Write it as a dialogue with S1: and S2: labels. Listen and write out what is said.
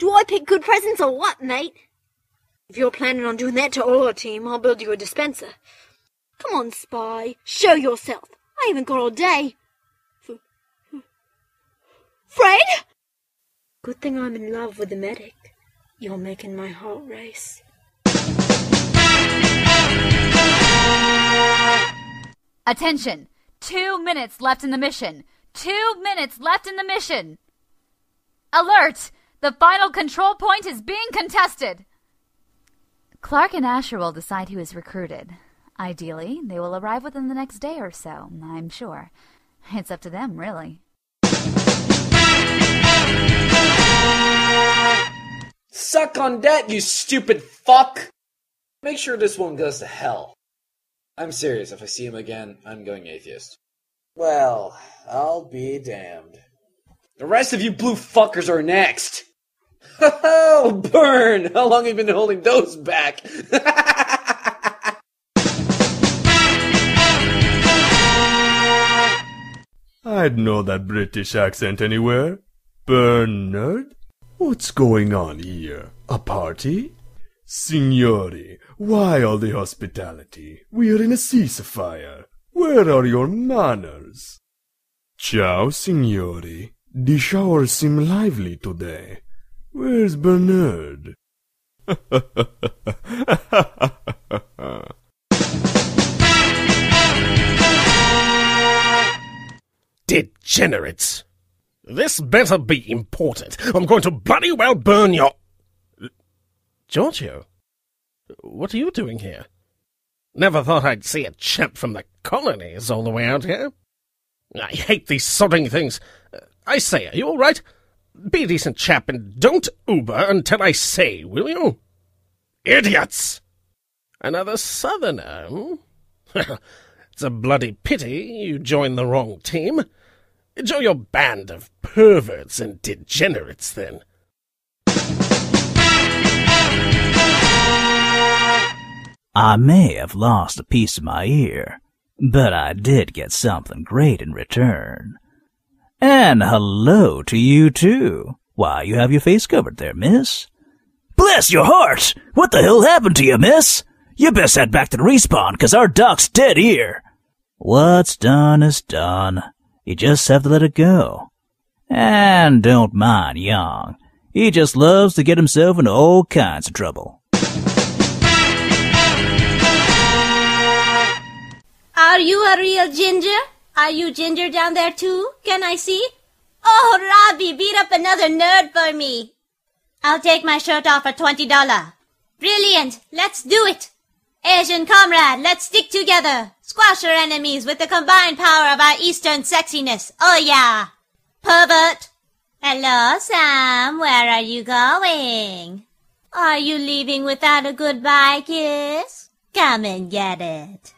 S1: Do I pick good presents or what, mate? If you're planning on doing that to all our team, I'll build you a dispenser. Come on, Spy. Show yourself. I haven't got all day. Fred? Good thing I'm in love with the medic. You're making my heart race.
S2: Attention! 2 minutes left in the mission. 2 minutes left in the mission. Alert! The final control point is being contested. Clark and Asher will decide who is recruited. Ideally, they will arrive within the next day or so, I'm sure. It's up to them, really.
S3: Suck on that, you stupid fuck! Make sure this one goes to hell. I'm serious, if I see him again, I'm going atheist. Well, I'll be damned. The rest of you blue fuckers are next! Oh, burn! How long have you been holding those back?
S4: I'd know that British accent anywhere. Bernard? What's going on here? A party? Signori, why all the hospitality? We're in a ceasefire. Where are your manners? Ciao, signori. The showers seem lively today. Where's Bernard?
S5: Degenerates! This better be important. I'm going to bloody well burn your... Giorgio? What are you doing here? Never thought I'd see a chap from the colonies all the way out here. I hate these sodding things. I say, are you all right? Be a decent chap and don't Uber until I say, will you? Idiots! Another southerner, hmm? It's a bloody pity you joined the wrong team. Enjoy your band of perverts and degenerates, then.
S6: I may have lost a piece of my ear, but I did get something great in return. And hello to you, too. Why, you have your face covered there, miss. Bless your heart! What the hell happened to you, miss? You best head back to the respawn, 'cause our doc's dead here. What's done is done. You just have to let it go. And don't mind Young. He just loves to get himself into all kinds of trouble.
S7: Are you a real ginger? Are you ginger down there too? Can I see? Oh, Robbie, beat up another nerd for me. I'll take my shirt off for $20. Brilliant. Let's do it. Asian comrade, let's stick together. Squash our enemies with the combined power of our Eastern sexiness. Oh yeah. Pervert. Hello, Sam. Where are you going? Are you leaving without a goodbye kiss? Come and get it.